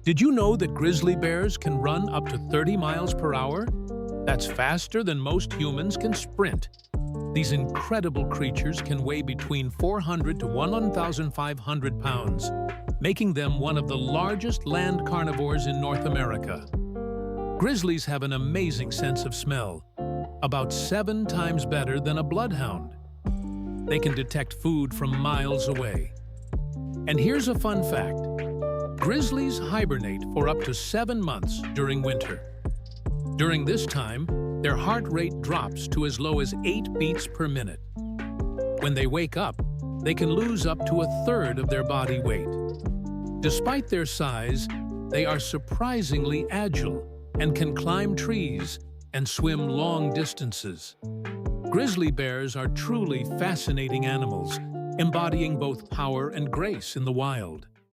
Did you know that grizzly bears can run up to 30 miles per hour? That's faster than most humans can sprint. These incredible creatures can weigh between 400 to 1,500 pounds, making them one of the largest land carnivores in North America. Grizzlies have an amazing sense of smell, about 7 times better than a bloodhound. They can detect food from miles away. And here's a fun fact. Grizzlies hibernate for up to 7 months during winter. During this time, their heart rate drops to as low as 8 beats per minute. When they wake up, they can lose up to a third of their body weight. Despite their size, they are surprisingly agile and can climb trees and swim long distances. Grizzly bears are truly fascinating animals, embodying both power and grace in the wild.